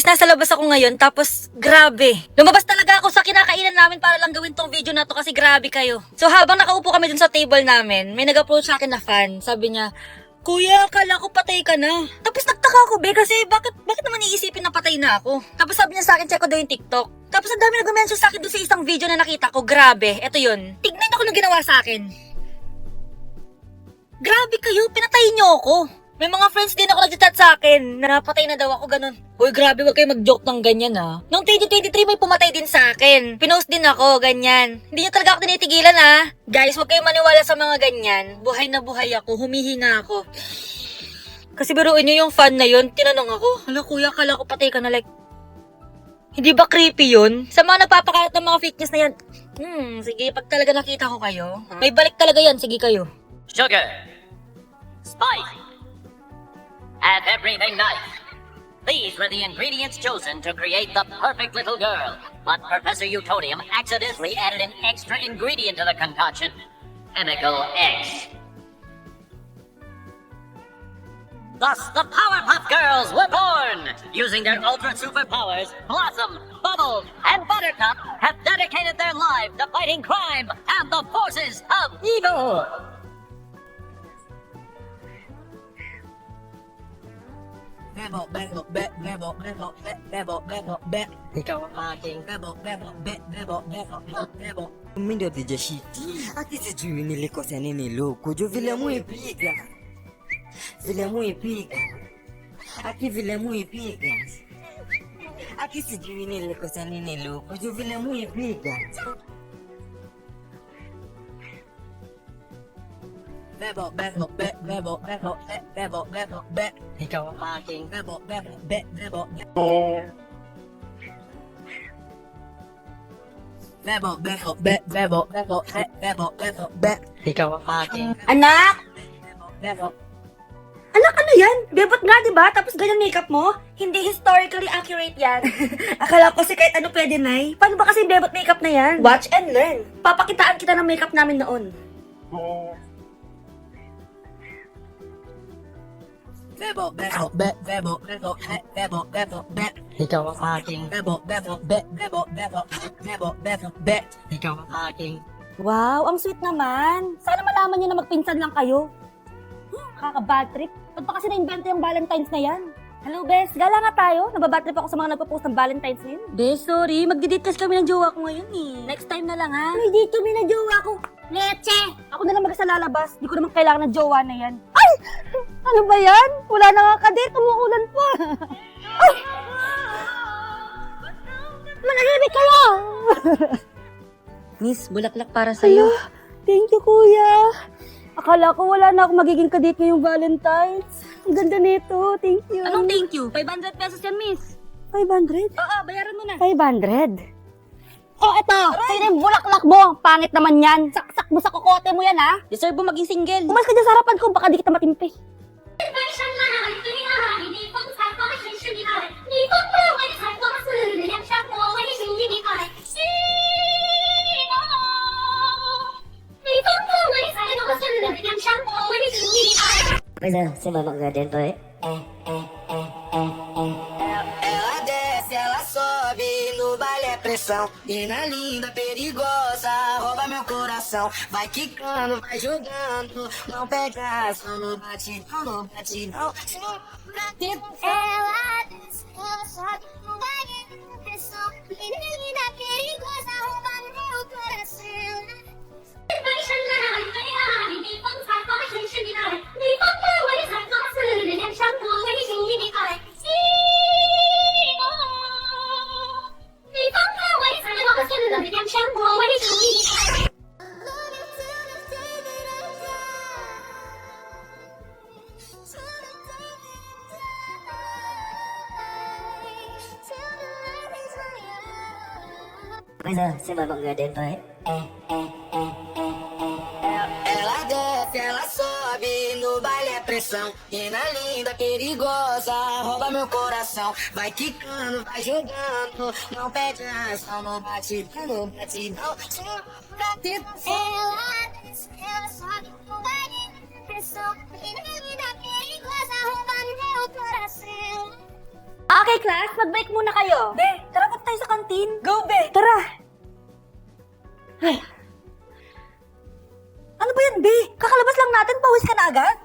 Guys, nasa labas ako ngayon, tapos grabe. Lumabas talaga ako sa kinakainan namin para lang gawin tong video na to kasi grabe kayo. So habang nakaupo kami dun sa table namin, may nag-approach sa akin na fan. Sabi niya, Kuya, akala ko patay ka na. Tapos nagtaka ako, be, kasi bakit naman iisipin na patay na ako? Tapos sabi niya sa akin, check ko daw yung TikTok. Tapos ang dami nag-mention sa akin doon sa isang video na nakita ko, grabe, eto yun. Tignan niyo kung ano ginawa sa akin. Grabe kayo, pinatay niyo ako. May mga friends din ako nag-chat sa akin na napatay na daw ako, ganun. Uy, grabe, wag kayo mag-joke ng ganyan, ha. Noong 2023 may pumatay din sa akin. Pinost din ako, ganyan. Hindi niyo talaga ako tinitigilan, ha. Guys, wag kayo maniwala sa mga ganyan. Buhay na buhay ako, humihinga ako. Kasi biruin niyo yung fan na yun, tinanong ako, hala kuya, akala ko patay ka na, like, hindi ba creepy yun? Sa mga nagpapakalat ng mga fake news na yan, sige, pag talaga nakita ko kayo, may balik talaga yan, sige kayo. Sugar, spice, and everything nice. These were the ingredients chosen to create the perfect little girl. But Professor Utonium accidentally added an extra ingredient to the concoction, chemical X. Thus, the Powerpuff Girls were born! Using their ultra superpowers, Blossom, Bubbles, and Buttercup have dedicated their lives to fighting crime and the forces of evil! Ikaw ang aking Mindo de jashiti. Ati sijui nilikosa nini luku. Jo vile muipiga. Vile muipiga. Aki vile muipiga. Aki sijui nilikosa nini luku. Jo vile muipiga. Ikaw ang aking Ikaw ang aking Anak! Anak, ano yan? Bebot nga, diba? Tapos ganyan makeup mo? Hindi historically accurate yan. Akala ko kasi kahit ano pwede, Nay. Paano ba kasi bebot makeup na yan? Watch and learn. Papakitaan kita ng makeup namin noon. Ikaw ang aking Ikaw ang aking Wow, ang sweet naman. Sana malaman nyo na magpinsan lang kayo. Kaka-bad trip. Ba't pa kasi na-invento yung Valentine's na yan? Hello, Bes. Gala nga tayo. Nababad trip ako sa mga nagpo-post ng Valentine's ngayon. Bes, sorry. Magdi-date kasi kami ng jowa ko ngayon eh. Next time na lang ha. May dito kami ng jowa ko. Leche! Ako na lang mag-isa lalabas. Di ko naman kailangan ng jowa na yan. Ay! Ano ba yan? Wala na nga ka-date. Umuulan pa. Ay! Manahimik kayo! Miss, bulaklak para sa'yo. Thank you, kuya. Akala ko wala na ako magiging kadate ngayong Valentine's. Ang ganda nito. Thank you. Anong thank you? 500 pesos yan, miss. 500? Oo, bayaran mo na. 500? Oh, eto. Sino yung bulaklak mo? Pangit naman yan. Saksak mo sa kokote mo yan, ha? Deserve mo maging single. Umas ka dyan sa harapan ko. Baka di kita matimpi. Bây giờ xin mời mọi người đến với Ela desce, ela sobe, no baile é pressão. Mina linda, perigosa, rouba meu coração. Vai quicando, vai jogando, não perde a ação. No batidão, no batidão. Ela desce, ela sobe, no baile é pressão. Menina linda, perigosa, rouba meu coração. 翻身来，飞啊！你风采花真是你来，你风的为才华似人山我为情你爱，心哦，你风的为才华似人山我为情你爱。Bây giờ xin mời mọi người đến với Ela desce, ela sobe, no baile é pressão. Mina linda, perigosa, rouba meu coração. Vai quicando, vai jogando, não perde a ação. No batidão, no batidão. Ela desce, ela sobe, no baile é pressão. Menina linda, perigosa, rouba meu coração. Okay, class. Mag-break muna kayo. Be, tara punta tayo sa kantin. Go, Be. Tara. Ay. Ano ba yan, Be? Kakalabas lang natin. Pawis ka na agad.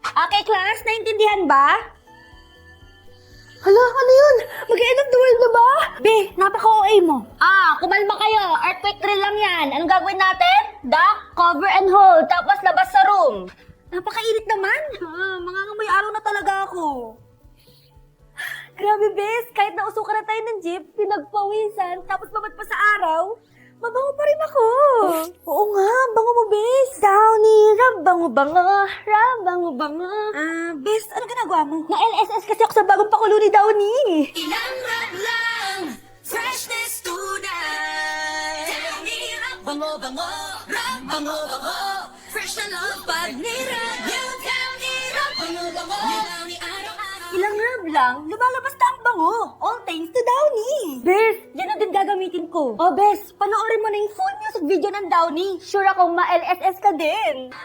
Okay, class. Naintindihan ba? Hala, ano yun? Mag-end of the world na ba? Be, napaka-OA mo. Kumalma kayo. Earthquake drill lang yan. Anong gagawin natin? Duck, cover and hold. Tapos labas sa room. Napakainit naman. Mangangamoy araw na talaga ako. Grabe, bes. Kahit nausukan na tayo ng jeep, pinagpawisan, tapos babad pa sa araw, mabango pa rin ako. Oo nga, bango mo, bes. Downy, rabango-bango, rabango-bango. Bes, ano ginagawa mo? Na-LSS kasi ako sa bagong pakulo ni Downy. Ilang rap lang, freshness tunay. Bango-bango, rap bango-bango, fresh na love pag nirap. New town nirap, bango-bango, Downy araw-araw. Ilang rab lang, lumalabas na ang bango. All thanks to Downy. Bes, yan ang din gagamitin ko. Oh, Bes, panoorin mo na yung full music video ng Downy. Sure akong ma-LSS ka din.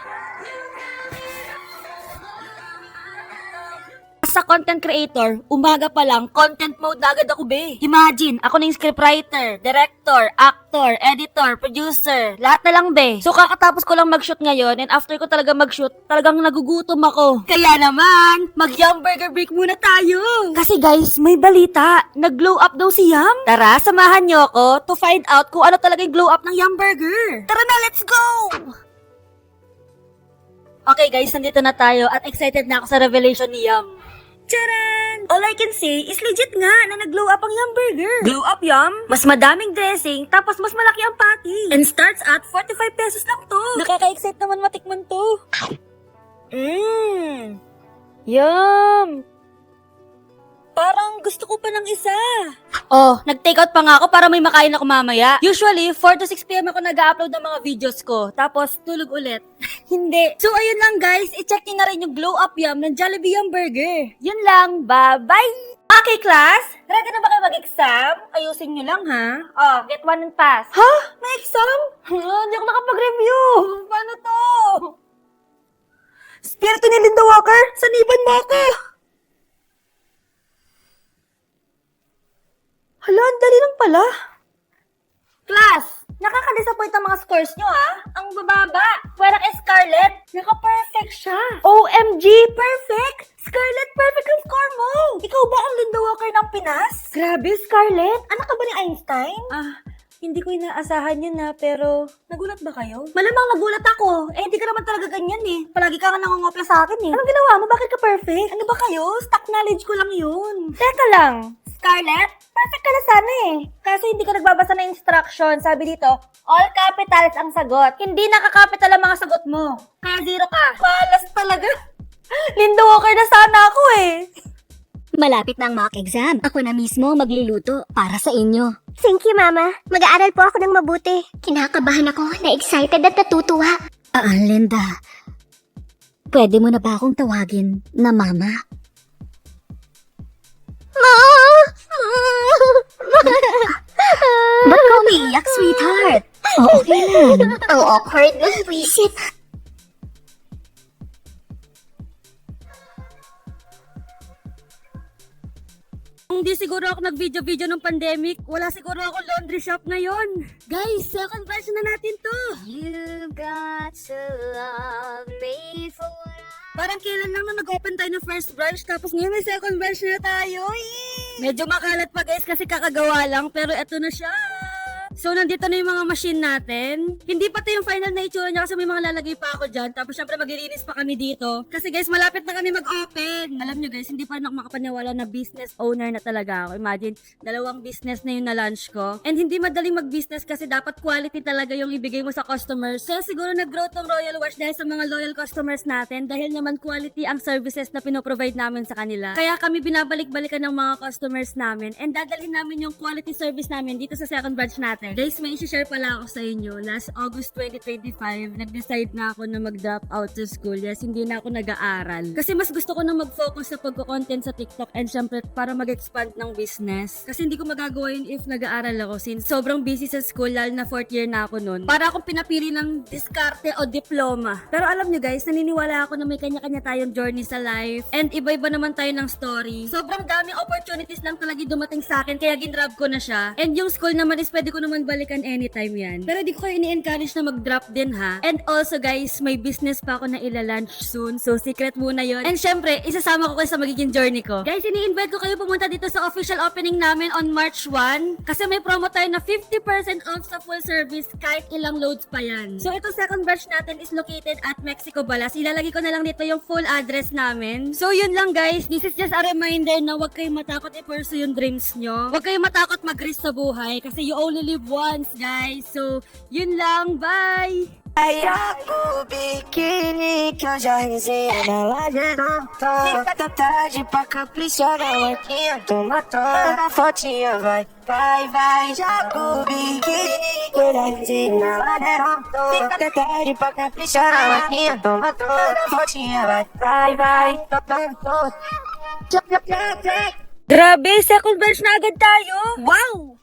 Sa content creator, umaga pa lang, content mode na agad ako, be. Imagine, ako na yung scriptwriter, director, actor, editor, producer, lahat na lang, be. So, kakatapos ko lang mag-shoot ngayon, and after ko talaga mag-shoot, talagang nagugutom ako. Kaya naman, mag-Yum Burger break muna tayo. Kasi guys, may balita, nag-glow up daw si Yum. Tara, samahan niyo ako to find out kung ano talaga yung glow up ng Yum Burger. Tara na, let's go! Okay guys, nandito na tayo at excited na ako sa revelation ni Yum. Charan! All I can say is legit nga na nag-glow up ang Yum Burger. Glow up, Yum? Mas madaming dressing, tapos mas malaki ang patty. And starts at 45 pesos lang to. Nakaka-excite naman matikman to. Yum! Parang gusto ko pa ng isa. Oh, nag-take out pa nga ako para may makain ako mamaya. Usually, 4 to 6 p.m. ako nag-upload ng mga videos ko. Tapos, tulog ulit. Hindi. So, ayun lang guys. I-check nyo na rin yung Glow Up Yum ng Jollibee Yum Burger. Yun lang. Bye-bye! Okay, class? Ready na ba kayo mag-exam? Ayusin nyo lang, ha? Oh, get 1 and pass. Ha? May exam? Hindi ako nakapag-review. Paano to? Spiritu ni Linda Walker, saniban mo ako! Hala, ang dali lang pala. Class, nakaka-disappoint ang mga scores nyo, ha? Ang bababa. Parang Scarlett, naka-perfect siya. OMG, perfect! Scarlett, perfect ang score mo! Ikaw ba ang Linda Walker ng Pinas? Grabe, Scarlett. Anak ka ba ni Einstein? Hindi ko inaasahan yun na, pero nagulat ba kayo? Malamang nagulat ako. Hindi ka naman talaga ganyan eh. Palagi ka nga nangungopia sa akin eh. Anong ginawa mo? Bakit ka perfect? Ano ba kayo? Stock knowledge ko lang yun. Teka lang. Scarlett, perfect ka na sana eh. Kaso hindi ka nagbabasa ng instruction. Sabi dito, all capitals ang sagot. Hindi nakakapital ang mga sagot mo. Kaya 0 ka. Malas talaga. Linda Walker na sana ako eh. Malapit na ang mock exam. Ako na mismo magluluto para sa inyo. Thank you, Mama. Mag-aaral po ako ng mabuti. Kinakabahan ako, na-excited at natutuwa. Linda. Pwede mo na ba akong tawagin na Mama? Ba't ka umiiyak, sweetheart? Okay lang. Ang awkward ng visit. Hindi siguro ako nag-video-video ng pandemic. Wala siguro ako laundry shop ngayon. Guys, second version na natin to. You got to love me for Parang kailan lang na nag-open tayo ng first branch, tapos ngayon may second branch na tayo. Yee! Medyo makalat pa guys kasi kakagawa lang, pero eto na siya. So, nandito na yung mga machine natin. Hindi pa ito yung final na itsura niya kasi may mga lalagay pa ako dyan. Tapos, syempre, maglilinis pa kami dito. Kasi guys, malapit na kami mag-open. Alam nyo guys, hindi pa rin ako makapaniwala na business owner na talaga ako. Imagine, 2 business na yung na-launch ko. And hindi madaling mag-business kasi dapat quality talaga yung ibigay mo sa customers. So, siguro nag-grow tong Royal Wash dahil sa mga loyal customers natin. Dahil naman quality ang services na pinoprovide namin sa kanila. Kaya kami binabalik-balikan ng mga customers namin. And dadalhin namin yung quality service namin dito sa second branch natin. nangyari. Guys, may isi-share pala ako sa inyo. Last August 2025, nag-decide na ako na mag-drop out sa school. Yes, hindi na ako nag-aaral. Kasi mas gusto ko na mag-focus sa pagko-content sa TikTok and syempre para mag-expand ng business. Kasi hindi ko magagawa yun if nag-aaral ako since sobrang busy sa school, lalo na 4th year na ako noon. Para akong pinapili ng diskarte o diploma. Pero alam nyo guys, naniniwala ako na may kanya-kanya tayong journey sa life and iba-iba naman tayo ng story. Sobrang daming opportunities lang talaga dumating sa akin kaya ginrab ko na siya. And yung school naman is pwede ko naman balikan anytime yan. Pero di ko kayo ini-encourage na mag-drop din ha. And also guys, may business pa ako na ila-launch soon. So secret muna yon. And syempre, isasama ko kayo sa magiging journey ko. Guys, ini-invite ko kayo pumunta dito sa official opening namin on March 1. Kasi may promo tayo na 50% off sa full service kahit ilang loads pa yan. So ito second batch natin is located at Mexico Balas. Ilalagay ko na lang dito yung full address namin. So yun lang guys, this is just a reminder na huwag kayong matakot i-pursue yung dreams nyo. Huwag kayong matakot mag-risk sa buhay kasi you only live once guys. So yun lang, bye! Aiaco, biquíni, que eu já rezei na ladeira. Tá tarde pra caprichar na marquinha, toma toda fotinha, vai. Vai, Jaco, biquíni, que eu já rezei na ladeira. Tá tarde pra caprichar na marquinha, toma toda fotinha, vai. Grabe, second batch na agad tayo. Wow!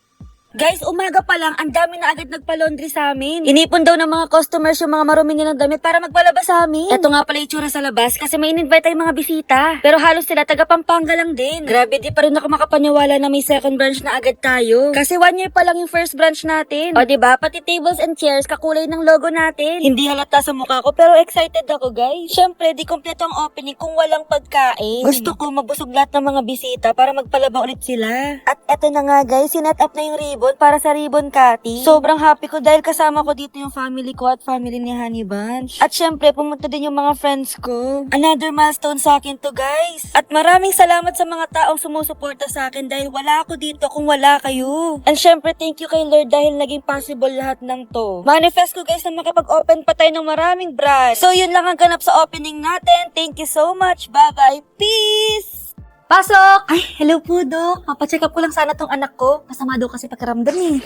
Guys, umaga pa lang, ang dami na agad nagpa-laundry sa amin. Inipon daw ng mga customers yung mga marumi nilang damit para magpalabas sa amin. Ito nga pala itsura sa labas kasi may in-invite tayong mga bisita. Pero halos sila taga Pampanga lang din. Grabe, di pa rin ako makapaniwala na may second branch na agad tayo. Kasi 1 year pa lang yung first branch natin. O diba, pati tables and chairs, kakulay ng logo natin. Hindi halata sa mukha ko pero excited ako guys. Syempre, di kompleto ang opening kung walang pagkain. Gusto ko mabusog lahat ng mga bisita para magpalaba ulit sila. At eto na nga guys, sinet up na yung ribbon para sa ribbon cutting. Sobrang happy ko dahil kasama ko dito yung family ko at family ni Honey Bunch. At syempre, pumunta din yung mga friends ko. Another milestone sa akin to guys. At maraming salamat sa mga taong sumusuporta sa akin dahil wala ako dito kung wala kayo. And syempre, thank you kay Lord dahil naging possible lahat ng to. Manifest ko guys na makapag-open pa tayo ng maraming branch. So yun lang ang ganap sa opening natin. Thank you so much. Bye-bye. Peace! Pasok! Ay, hello po, Dok. Papacheck up ko lang sana tong anak ko. Masama daw kasi pakiramdam eh.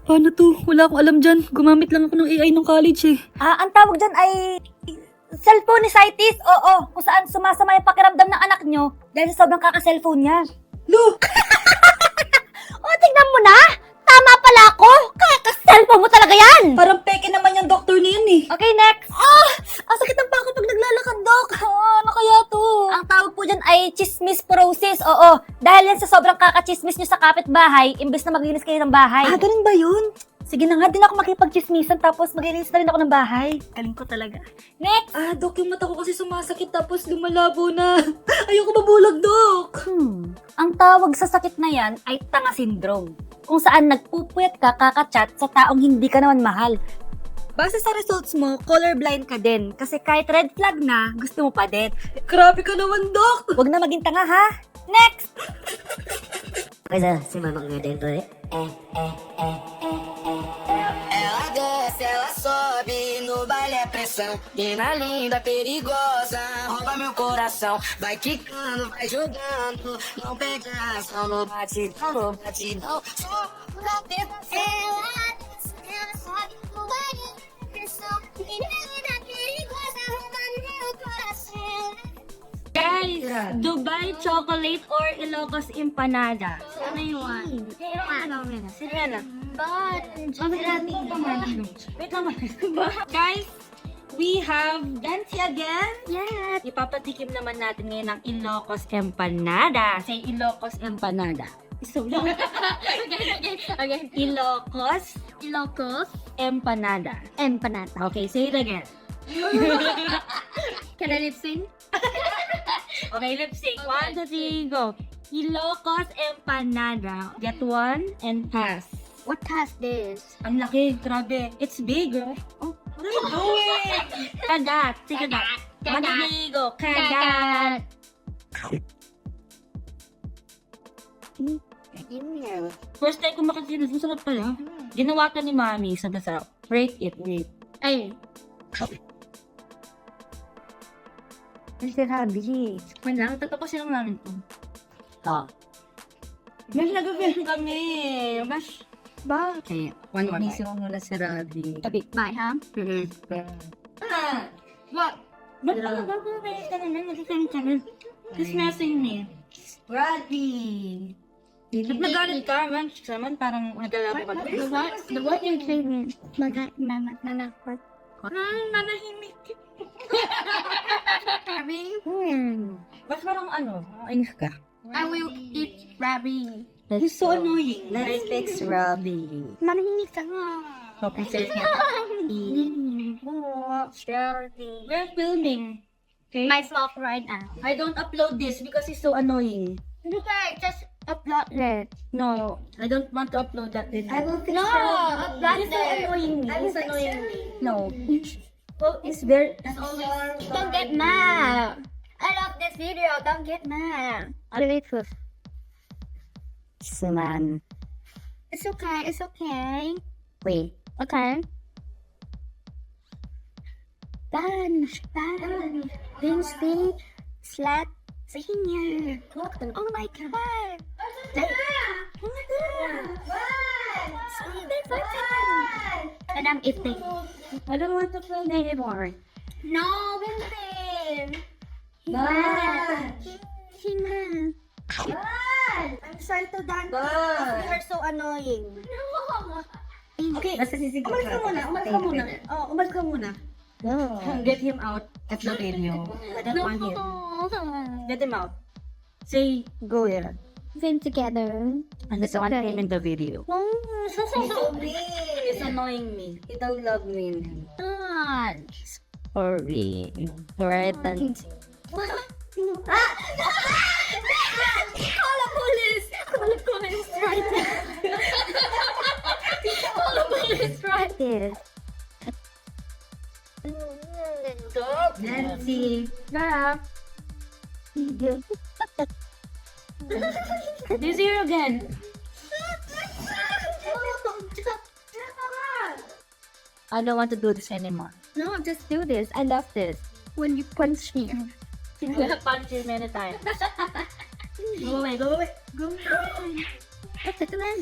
Paano to? Wala akong alam dyan. Gumamit lang ako ng AI nung college eh. Ang tawag dyan ay cellphoneitis. Oo, kung saan sumasama yung pakiramdam ng anak nyo dahil sa sobrang kaka-cellphone niya. Look! Tingnan mo na! Tama pala ako! Kaka-cellphone mo talaga yan! Parang peke naman yung doktor na yun eh. Okay, next! Ang sakit ng pako pag naglalakad, Dok. Ano kaya to? Ang tawag po dyan ay chismisporosis. Oo, dahil yan sa sobrang kakachismis nyo sa kapitbahay, imbes na maglinis kayo ng bahay. Ganun ba yun? Sige na nga, din ako makipagchismisan tapos maglinis na rin ako ng bahay. Galing ko talaga. Next! Dok, yung mata ko kasi sumasakit tapos lumalabo na. Ayoko mabulag, Dok. Ang tawag sa sakit na yan ay tanga syndrome. Kung saan nagpupuyat ka kakachat sa taong hindi ka naman mahal. Base sa results mo, colorblind ka din. Kasi kahit red flag na, gusto mo pa din. Grabe ka naman, Dok. Huwag na maging tanga ha. Next! Coisa se mama minha dentro, Ela desce, ela sobe, no baile é pressão. Mina linda, perigosa, rouba meu coração. Vai quicando, vai jogando, não perde a ação. No batidão, no batidão. Ela sobe no baile, pressão. Menina perigosa, roubando meu coração. Guys, Dubai Chocolate or Ilocos Empanada. Ano yun? Sino yan ah? Wait lang. Guys, we have Dancy again. Yes! Ipapatikim naman natin ngayon ang Ilocos Empanada. Say Ilocos Empanada. So, again. Ilocos Empanada. Okay, say it again. Can I lip sync? Okay, lip sync. 1, 2, 3, go. Ilocos Empanada. Get one and pass. What has this? Ang laki, grabe. It's big, oh. Oh, what are you doing? Kagat. Say kagat. 1, 2, 3, go. Kagat. First time ko makasinas, masarap pala. Ginawa ka ni Mami sa masarap. Rate it, rate. Ay. Ang sinabi. Wait lang, tatapusin lang namin ito. Mas nag-film kami. Mas, bakit? One more. Nisip mo muna si Robby. Tabi. Bye, ha? What? Ba't nag-film ka naman? Nag-film ka naman. Just messing me. Robby! Ba't nagalit ka, man? Saman parang naglalaro ka. The what you're saying, manakot. Nanahimik. Rabbi, Ba't parang ano? Inis ka? I will eat Rabbi. He's so annoying. Let's fix Robbie. Manahimik ka nga. Okay, says niya. We're filming. Okay? My vlog right now. I don't upload this because it's so annoying. Okay, just upload it. No, I don't want to upload that. I will fix No, upload It's so it. annoying me. I will It's fix annoying me. No. Well, it's very... Don't get mad. I love this video. Don't get mad. Suman. It's okay. It's okay. Wait. Okay. Done. Wednesday. Flat. Senior. Oh my god. Oh my god. See, they're fighting. And I'm eating. I don't want to play anymore. No, Vincent. Bye. Hina. I'm sorry to dance. Bye. You're so annoying. No. Okay, umalis ka muna. Oh, umalis ka muna. Get him out at the video. I don't want him. Get him out. Say, go here. Film together. And that's one him in the video. It's annoying me. He don't love me. Sorry. Right, and Call the police! Call the police right there! Call the police right there! Nancy. Girl. This year again. I don't want to do this anymore. No, just do this. I love this. When you punch me. I have punched you many times. Go away, go away. Go away. What's it man?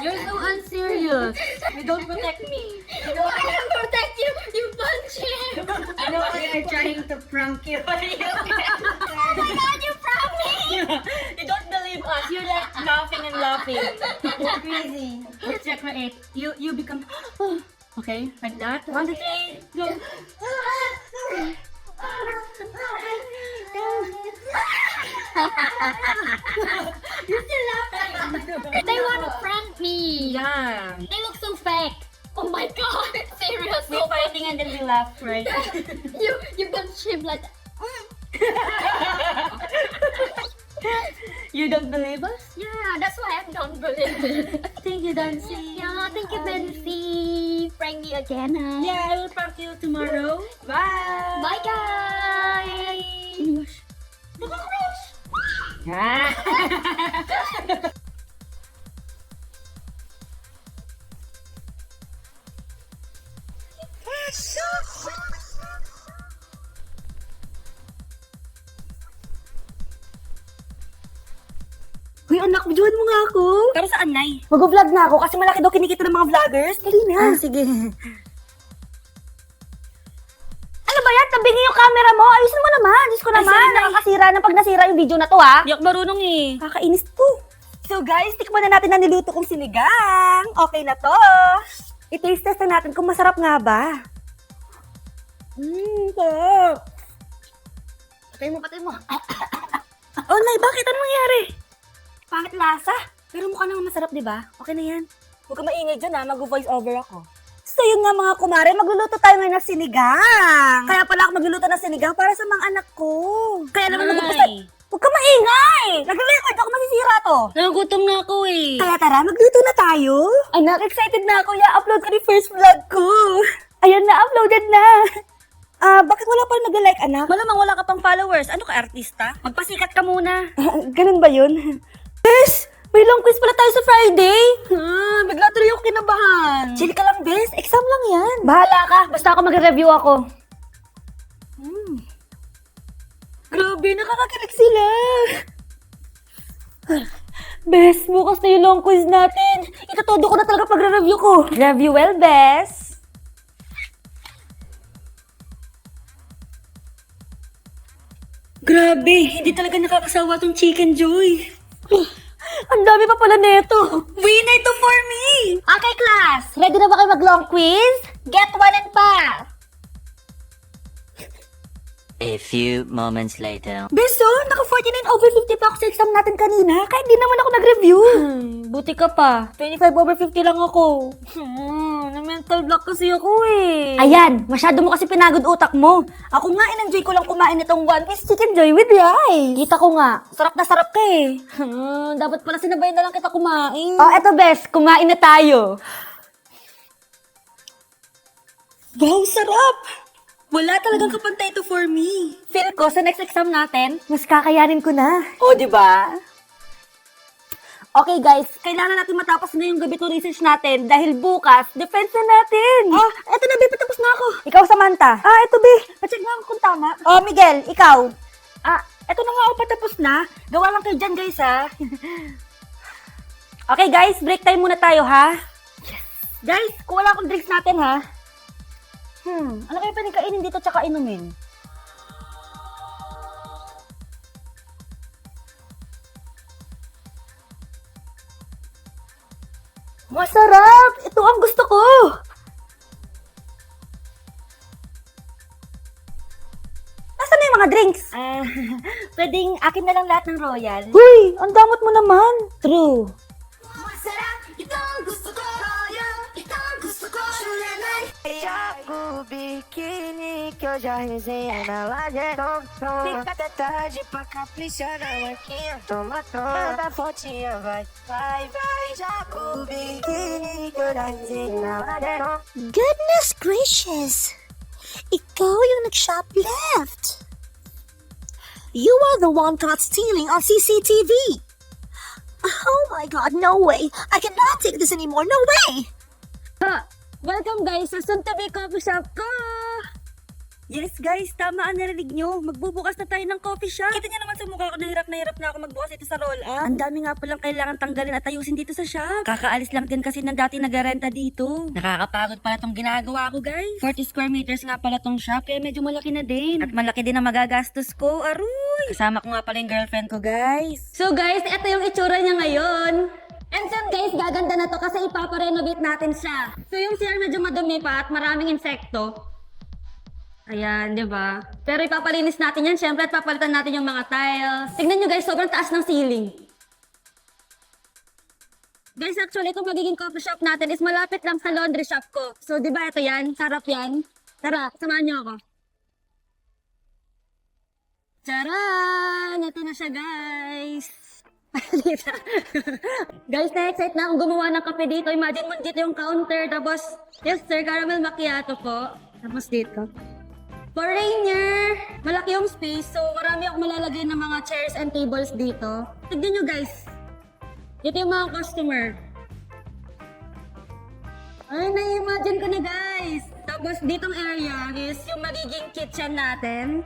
You're so unserious. You don't protect me. I don't protect you. You punch him. I know we are trying to prank you. Oh my god, you from me. You don't believe us. You're like laughing and laughing. You're crazy. Let's check my 8. You become... Okay, like that. 1, 2, 3, go. They want to prank me. Yeah. They look so fake. Oh my god, serious. We're fighting and then we laugh, right? You punch him like that. You don't believe us? Yeah, that's why I don't believe it. Thank you, Dancy. Yeah, thank you, Benzi. Prank me again, huh? Yeah, I will prank you tomorrow. Bye. Bye, guys. Uy, anak, videoan mo nga ako. Pero saan, Nay? Mag-vlog na ako kasi malaki daw kinikita ng mga vloggers. Dali na. Sige. Ano ba yan? Tabingin yung camera mo. Ayusin mo naman. Diyos ko naman. sorry, Nay. Nakakasira ng pag nasira yung video na to, ha? Di ako marunong eh. Kakainis to. So guys, tikman na natin ang niluto kong sinigang. Okay na to. I-taste test na natin kung masarap nga ba. Sarap. Patay mo. Oh, Nay, bakit? Anong nangyari? Pangit lasa. Pero mukha naman masarap, di ba? Okay na yan. Huwag ka maingay dyan, ha. Mag-voice over ako. So yun nga mga kumare, magluluto tayo ngayon ng sinigang. Kaya pala ako magluluto ng sinigang para sa mga anak ko. Kaya naman magpapasal. Nay, Huwag ka maingay! Nag-record ako, masisira to. nagugutom na ako eh. Kaya tara, magluto na tayo. Anak, excited na ako. I-upload ko yung first vlog ko. Ayan na, uploaded na. Bakit wala pa nag-like, anak? Malamang wala ka pang followers. Ano ka, artista? Magpasikat ka muna. Ganun ba yun? Bes, may long quiz pala tayo sa Friday. Bigla tuloy ako kinabahan. Chill ka lang, Bes. Exam lang yan. Bahala ka. Basta ako mag-review ako. Grabe, nakakakilig sila. Bes, bukas na yung long quiz natin. Itatodo ko na talaga pag-review ko. Review well, Bes. Grabe, hindi talaga nakakasawa tong Chicken Joy. Ang dami pa pala neto. Winner to for me! Okay, class. Ready na ba kayo mag-long quiz? Get one and pass. A few moments later. Beso, naka 49 over 50 pa ako sa exam natin kanina. Kahit di naman ako nag-review. Buti ka pa. 25 over 50 lang ako. Na-mental block kasi ako eh. Ayan, masyado mo kasi pinagod utak mo. Ako nga, in-enjoy ko lang kumain itong One Piece Chicken Joy with rice. Kita ko nga, sarap na sarap ka eh. Dapat pala sinabayan na lang kita kumain. Oh, eto Bes, kumain na tayo. Wow, sarap! Wala talagang kapantay to for me. Feel ko, sa next exam natin, mas kakayanin ko na. O, di ba? Okay guys, kailangan natin matapos na yung gabi to research natin dahil bukas, defense na natin. Oh, eto na, Be, patapos na ako. Ikaw, Samantha. Eto, Be, pacheck na ako kung tama. Oh, Miguel, ikaw. Eto na nga ako patapos na. Gawa lang kayo dyan, guys, ha. Okay guys, break time muna tayo, ha. Yes. Guys, kung wala akong drinks natin, ha. Ano kaya pwedeng kainin dito tsaka inumin? Masarap! Ito ang gusto ko! Nasaan na yung mga drinks? Pwedeng akin na lang lahat ng royal. Uy! Ang damot mo naman! True. Masarap, ito ang gusto ko. Royal, ito ang gusto ko. Suleman. Iago biquíni que eu já resenhei na laje. Fica até tarde pra caprichar na marquinha. Toma, da fotinha, vai. Iago biquíni que eu já resenhei na laje. Goodness gracious! Ikaw yung nag-shoplift. You are the one caught stealing on CCTV. Oh my god, no way. I cannot take this anymore. No way. Welcome guys sa soon-to-be coffee shop ko! Yes guys, tama ang narinig nyo. Magbubukas na tayo ng coffee shop. Kita nyo naman sa mukha ko na hirap na ako magbukas ito sa roll-up. Ang dami nga palang kailangan tanggalin at ayusin dito sa shop. Kakaalis lang din kasi ng dati nagarenta dito. Nakakapagod pala tong ginagawa ko guys. 40 square meters nga pala tong shop kaya medyo malaki na din. At malaki din ang magagastos ko. Aruy! Kasama ko nga pala yung girlfriend ko guys. So guys, ito yung itsura niya ngayon. And soon guys, gaganda na to kasi ipaparenovate natin siya. So yung CR medyo madumi pa at maraming insekto. Ayan, di ba? Pero ipapalinis natin yan. Siyempre, at papalitan natin yung mga tiles. Tignan nyo guys, sobrang taas ng ceiling. Guys, actually, itong magiging coffee shop natin is malapit lang sa laundry shop ko. So, di ba ito yan? Sarap yan. Tara, samahan nyo ako. Charan! Ito na siya, guys. Guys, na-excite na akong gumawa ng kape dito. Imagine mo dito yung counter. Tapos, yes sir, caramel macchiato po. Tapos dito. For Rainier, malaki yung space. So, marami akong malalagay ng mga chairs and tables dito. Tignan nyo guys. Dito yung mga customer. Ay, na-imagine ko na guys. Tapos, ditong area is yung magiging kitchen natin.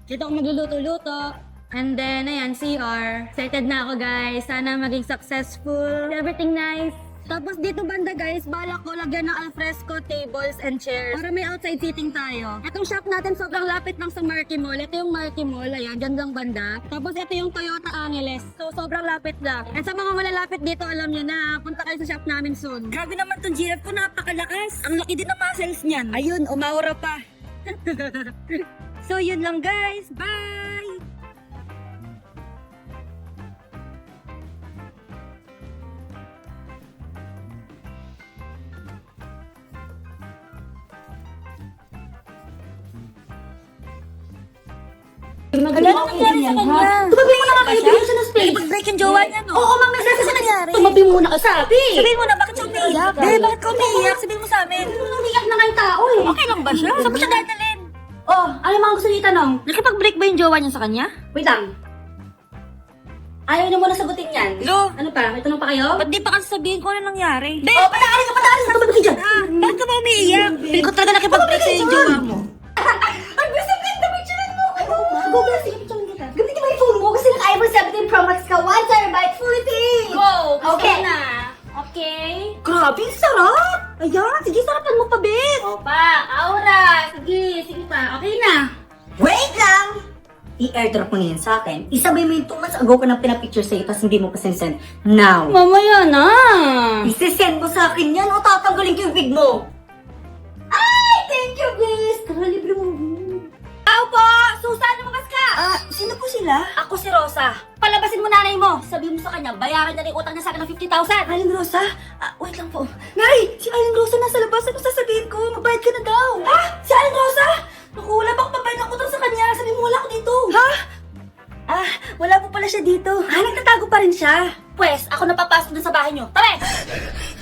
Dito ako magluluto-luto. And then, ayan, CR. Excited na ako, guys. Sana maging successful. Everything nice. Tapos dito banda, guys, balak ko lagyan ng alfresco tables and chairs para may outside seating tayo. Itong shop natin sobrang lapit lang sa Marquee Mall. Ito yung Marquee Mall, ayan, dyan lang banda. Tapos ito yung Toyota Angeles. So, sobrang lapit lang. And sa mga malalapit dito, alam nyo na, punta kayo sa shop namin soon. Grabe naman tong GF ko, napakalakas. Ang laki din ng muscles niyan. Ayun, umaura pa. So, yun lang guys. Bye! Wala nang nangyari sa kanya. Tumabi mo na nga kayo, bigyan siya ng space. Nag-break yung jowa niya, no? Oo, ma'am, nagsasabi sa nangyari. Tumabi mo na kasabi. Sabihin mo na, bakit siya umiiyak? Bakit ka umiiyak? Sabihin mo sa amin. Umiyak na nga yung tao eh. Okay lang ba siya? Saan ba siya dadalhin? Oh, ano yung mga gusto niyo itanong? Nakipag-break ba yung jowa niya sa kanya? Wait lang. Ayaw niyo muna sagutin yan. Lo, Ano pa? May tanong pa kayo? ba't di pa kasi sabihin ko ano nangyari? Oh, pataalis ka! Tumabi ka dyan! Bakit ka ba umiiyak? Hindi ko talaga nakipag-break sa yung jowa mo. Ang gusto ka! Picturean mo! Google, sige, picturean kita. i-airdrop mo na yan sa akin. Isabay mo yung 2 months ago ko nang pinapicture sa'yo, tapos hindi mo pa send. Now! Mamaya na! Isesend mo sa akin yan o tatanggalin ko yung wig mo? Ay! Thank you, guys! Tara, libre mo. Tao po! Susan, lumabas ka! Sino po sila? Ako si Rosa. Palabasin mo nanay mo. Sabihin mo sa kanya, bayaran na rin utang niya sa akin ng 50,000. Aling Rosa? Wait lang po. Nay! Si Aling Rosa nasa labas. Ano sasabihin ko? Magbayad ka na daw. Ha? Si Aling Rosa? Naku, wala bang pabayad ng utang sa kanya? Sabihin mo wala ako dito. Ha? Wala po pala siya dito. Nagtatago pa rin siya. Pwes, ako napapasok dun sa bahay niyo. Tara!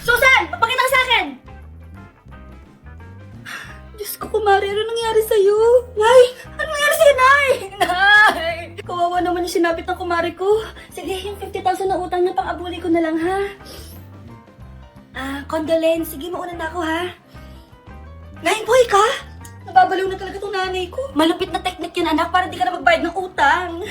Susan, papakita ka sa akin! Diyos ko, kumari, ano nangyari sa'yo? Nay! Ano nangyari sa'yo, Nay? Nay! Kawawa naman yung sinapit ng kumari ko. Sige, yung 50,000 na utang niya, pang-abuli ko na lang, ha? Condolence. Sige, mauna na ako, ha? Nay, boy ka? Nababaliw na talaga itong nanay ko. Malupit na technique yun, anak, para di ka na magbayad ng utang.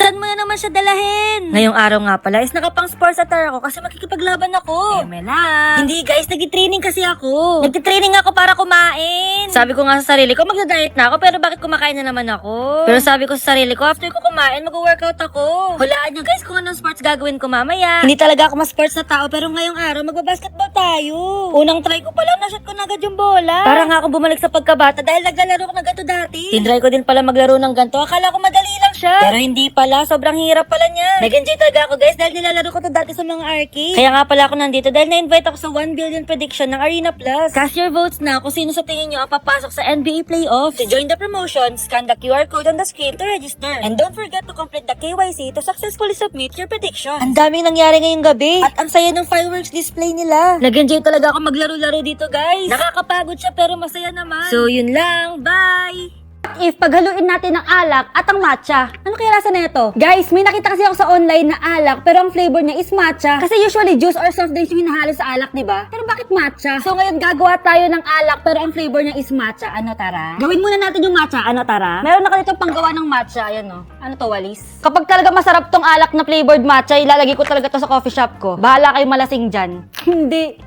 Saan mo na naman siya dalahin? Ngayong araw nga pala is nakapang sports attire ako kasi makikipaglaban ako. lang. Hindi guys, nag-training kasi ako. Nag-training ako para kumain. Sabi ko nga sa sarili ko, magda-diet na ako pero bakit kumakain na naman ako? Pero sabi ko sa sarili ko, after ko kumain, mag-workout ako. Hulaan nyo guys kung anong sports gagawin ko mamaya. Hindi talaga ako mas-sports na tao pero ngayong araw magbabasketball tayo. Unang try ko pa lang, na-shot ko na agad yung bola. Para nga ako bumalik sa pagkabata dahil naglalaro ko na ganito dati. Tinry ko din pala maglaro ng ganito. Akala ko madali lang siya. Pero hindi pala, sobrang hirap pala niya. Nag-enjoy talaga ako guys dahil nilalaro ko to dati sa mga arcade. Kaya nga pala ako nandito dahil na-invite ako sa 1 billion prediction ng Arena Plus. Cast your votes na kung sino sa tingin nyo ang papasok sa NBA playoffs. To join the promotions, scan the QR code on the screen to register. And don't forget to complete the KYC to successfully submit your prediction. Ang daming nangyari ngayong gabi. At ang saya ng fireworks display nila. Nag-enjoy talaga ako maglaro-laro dito guys. Nakakapagod siya pero masaya naman. So yun lang. Bye! If paghaluin natin ng alak at ang matcha, ano kaya lasa na ito? Guys, may nakita kasi ako sa online na alak pero ang flavor niya is matcha. Kasi usually juice or soft drinks yung hinahalo sa alak, di ba? Pero bakit matcha? So ngayon gagawa tayo ng alak pero ang flavor niya is matcha. Ano tara? Gawin muna natin yung matcha. Ano tara? Meron na dito panggawa ng matcha. Ayan no. Ano to, walis? Kapag talaga masarap tong alak na flavored matcha, ilalagay ko talaga to sa coffee shop ko. Bahala kayo malasing dyan. Hindi.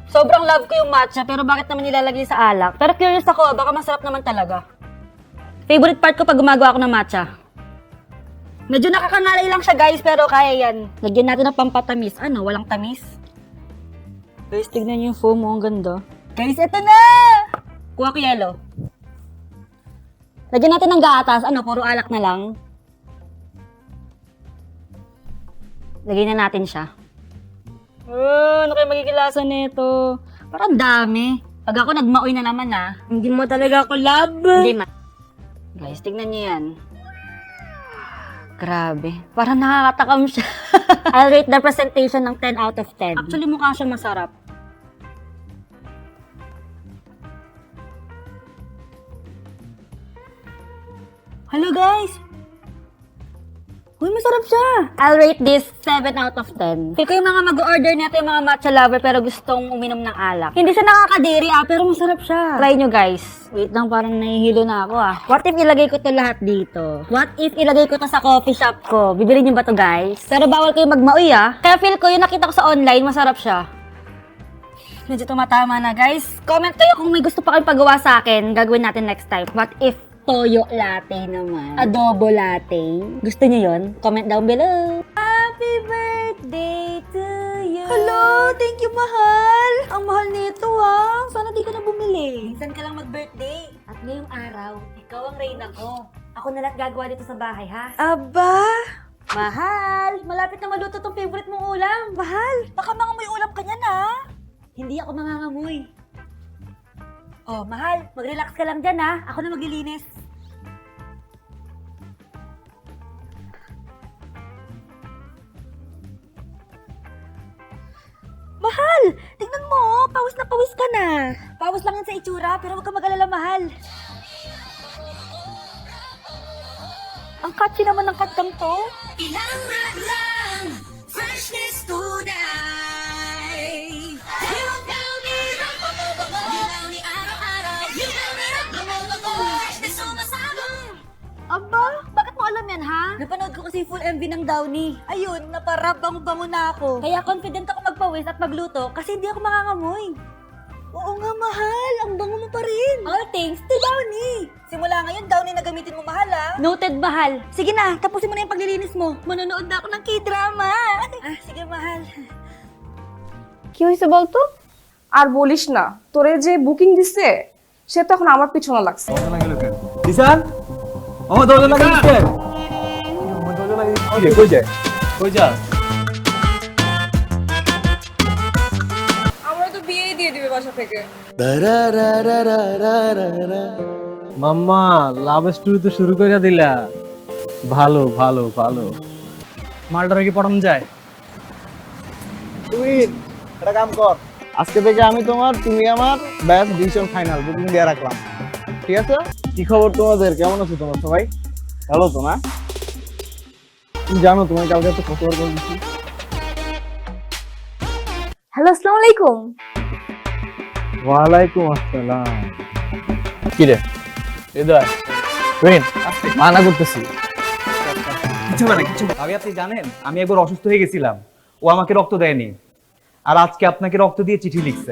Sobrang love ko yung matcha, pero bakit naman nilalagay sa alak? Pero curious ako, baka masarap naman talaga. Favorite part ko pag gumagawa ako ng matcha. Medyo nakakangalay lang siya guys, pero kaya yan. Lagyan natin ng pampatamis. Ano, walang tamis? Guys, tignan niyo yung foam mo, ang ganda. Guys, eto na! Kuha ko yellow. Lagyan natin ng gatas. Ano, puro alak na lang. Lagyan na natin siya. Ano kayo magiging lasa nito? Parang dami. Pag ako nagmaoy na naman Hindi mo talaga ako love. Hindi ma. Guys, tignan niyo yan. Grabe. Parang nakakatakam siya. I'll rate the presentation ng 10 out of 10. Actually, mukha siyang masarap. Hello guys! Uy, masarap siya! I'll rate this 7 out of 10. Feel ko yung mga mag-order nito yung mga matcha lover pero gustong uminom ng alak. Hindi siya nakakadiri pero masarap siya. Try nyo guys. Wait lang, parang nahihilo na ako What if ilagay ko to lahat dito? What if ilagay ko to sa coffee shop ko? Bibili nyo ba to guys? Pero bawal kayo magmaoy Kaya feel ko yung nakita ko sa online, masarap siya. Medyo tumatama na guys. Comment kayo kung may gusto pa kayong pagawa sa akin. Gagawin natin next time. What if toyo latte naman? Adobo latte? Gusto niyo yon? Comment down below. Happy birthday to you! Hello! Thank you, mahal! Ang mahal nito, Sana di ka na bumili. Minsan ka lang mag-birthday. At ngayong araw, ikaw ang reyna ko. Ako na lahat gagawa dito sa bahay, ha? Aba! Mahal! Malapit na maluto tong favorite mong ulam. Mahal! Baka mga may ulam ka niyan, Hindi ako mangangamoy. Oh, mahal, mag-relax ka lang dyan, ha? Ako na maglilinis. Mahal! Tingnan mo, pawis na pawis ka na. Pawas lang yan sa itsura, pero huwag ka mag-alala, mahal. Ang catchy naman ng kantang to. Ilang lang, freshness tunay. Ilaw ni Rambo, ilaw ni araw-araw, ilaw ni Rambo, freshness sumasabog. Aba, bakit mo alam yan, ha? Napanood ko kasi full MV ng Downy. Ayun, naparab bango-bango na ako. Kaya confident ako magpawis at magluto kasi hindi ako mangangamoy. Oo nga, mahal. Ang bango mo pa rin. All thanks to Downy. Simula ngayon, downy na gamitin mo, mahal, ah. Noted, mahal. Sige na, tapusin mo na yung paglilinis mo. Manonood na ako ng K-drama. Sige, mahal. কি হয়েছে বলতো? আর বলিস না, তোরে যে বুকিং দিছে সে তো এখন আমার পিছনে লাগছে। কিষান আমার দরজা লাগিয়ে দিচ্ছে কই যায় কই যা আমরা তো বিয়েই দিয়ে দিবে বাসা থেকে। মাম্মা লাভ স্টোরি তো শুরু করে দিলা ভালো ভালো ভালো মালটারে কি পড়ানো যায় তুই একটা কাম কর আজকে থেকে আমি তোমার তুমি আমার ব্যাস ডিসিশন ফাইনাল বুকিং দিয়ে রাখলাম ঠিক আছে কি খবর তোমাদের কেমন আছো তোমরা সবাই ভালো তো না তুমি জানো তোমার কালকে তো কতবার কল দিছি হ্যালো, আসসালামু আলাইকুম। ওয়ালাইকুম আসসালাম কি রে হৃদয় রিন মানা করতেছি কিছু মানে কিছু আগে আপনি জানেন আমি একবার অসুস্থ হয়ে গেছিলাম ও আমাকে রক্ত দেয়নি আর আজকে আপনাকে রক্ত দিয়ে চিঠি লিখছে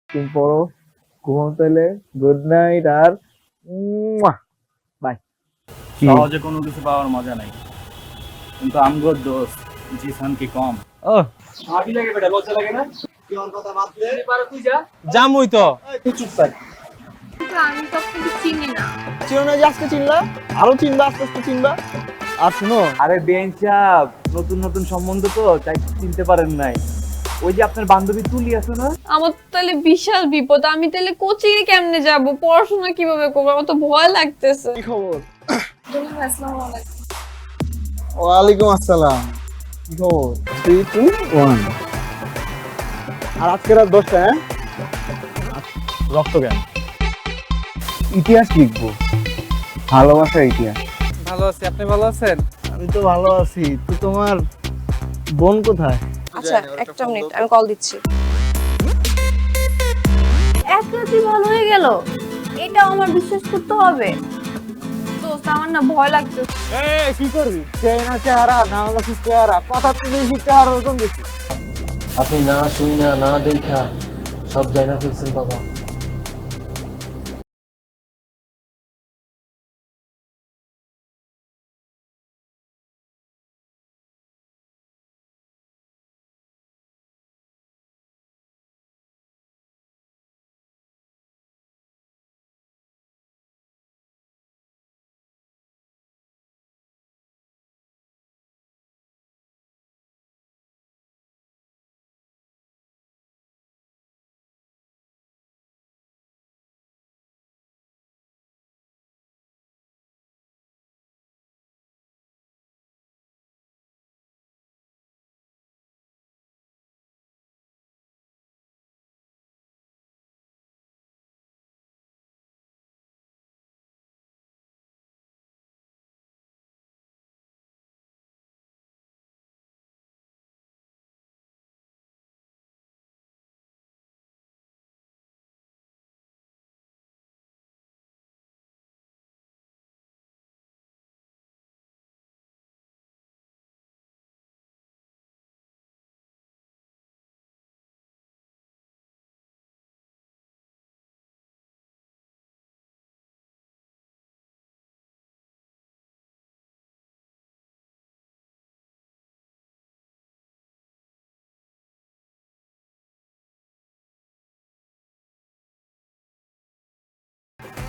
তুমি পড়ো ঘুমাও তাহলে গুড নাইট আর বাই সহজে কোনো কিছু পাওয়ার মজা নাই কিন্তু আমগো দোস্ত জিসান কি কম ও ভাবি লাগে বেটা লজ্জা লাগে না কি ওর কথা বাদ দে পারে তুই যা জামুই তো তুই চুপ থাক আমি তো আপনাকে চিনি না। চিনো না যে আজকে চিনলা আরো চিনবা আস্তে আস্তে চিনবা আর শুনো আরে বেঞ্চ সাহেব নতুন নতুন সম্বন্ধ তো তাই চিনতে পারেন নাই ওই যে আপনার বান্ধবী তুলি আছে না আমার তো তাহলে বিশাল বিপদ, আমি তাহলে কোচিং এ কেমনে যাব, পড়াশোনা কিভাবে করবো, আমার তো ভয় লাগতেছে। কি খবর আসসালামু আলাইকুম। ওয়ালাইকুম আসসালাম কি খবর 3 2 1 আর আজকে রাত 10টা হ্যাঁ রক্ত জ্ঞান ইতিহাস লিখবো ভালোবাসার ইতিহাস ভালো আছি আপনি ভালো আছেন আমি তো ভালো আছি তো তোমার বোন কোথায় আচ্ছা একটা মিনিট, আমি কল দিচ্ছি। এক রাতে ভালো হয়ে গেল, এটা আমার বিশ্বাস করতে হবে। দোস্ত আমার না ভয় লাগতেছে। এই কি করবি চেনা চেহারা না হলো কি চেহারা কথা তো বেশি চেহারা ওরকম দেখি আপনি না শুই না না দেখা সব জায়গা ফেলছেন বাবা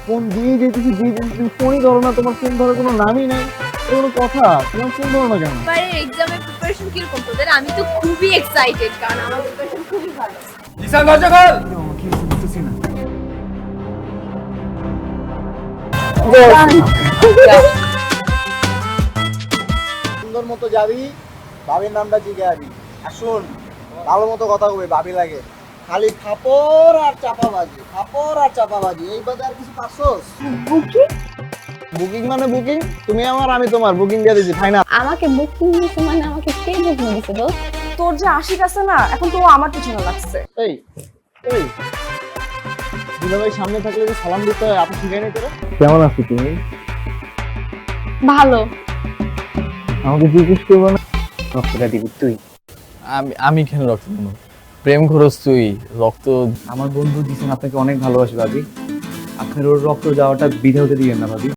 ফোন দিয়ে যেতেছি তুমি ফোনই ধরো না, তোমার ফোন ধরার কোনো নামই নাই, কোনো কথা, তোমার ফোন ধরো না কেন? এবারে এক্সামের প্রিপারেশন কিরকম তোদের? আমি তো খুবই এক্সাইটেড, কারণ আমার প্রিপারেশন খুবই ভালো। জিসান দরজা খোল। কি বুঝতেছি না। সুন্দর মতো যাবি, ভাবির নামটা জিজ্ঞাসি। আর শোন, ভালো মতো কথা কবে, ভাবি লাগে। খালি ফাপড় আর চাপাবাজি, ফাপড় আর চাপাবাজি, এই বাদে আর কিছু পারছোস? বুকিং মানে বুকিং, তুমি আমার আমি তোমার, বুকিং দিয়ে দিছি ফাইনাল। আমাকে বুকিং দিছে মানে আমাকে কে বুকিং দিছে দোস্ত? তোর যে আশিক আছে না, এখন তো ও আমার পিছনে লাগছে। এই এই দুলাভাই সামনে থাকলে যে সালাম দিতে হয়, আপনি শিখাই নাই তোরা? কেমন আছো তুমি? ভালো। আমাকে জিজ্ঞেস করবো না, রক্তটা দিবি তুই? আমি কেন রক্ত দেবো? প্রেম খরচ তুই, রক্ত আমার বন্ধু দিছেন আপনাকে অনেক ভালোবাসি ভাবি, আপনার ওর রক্ত যাওয়াটা বিধে হতে দিবেন না ভাবি।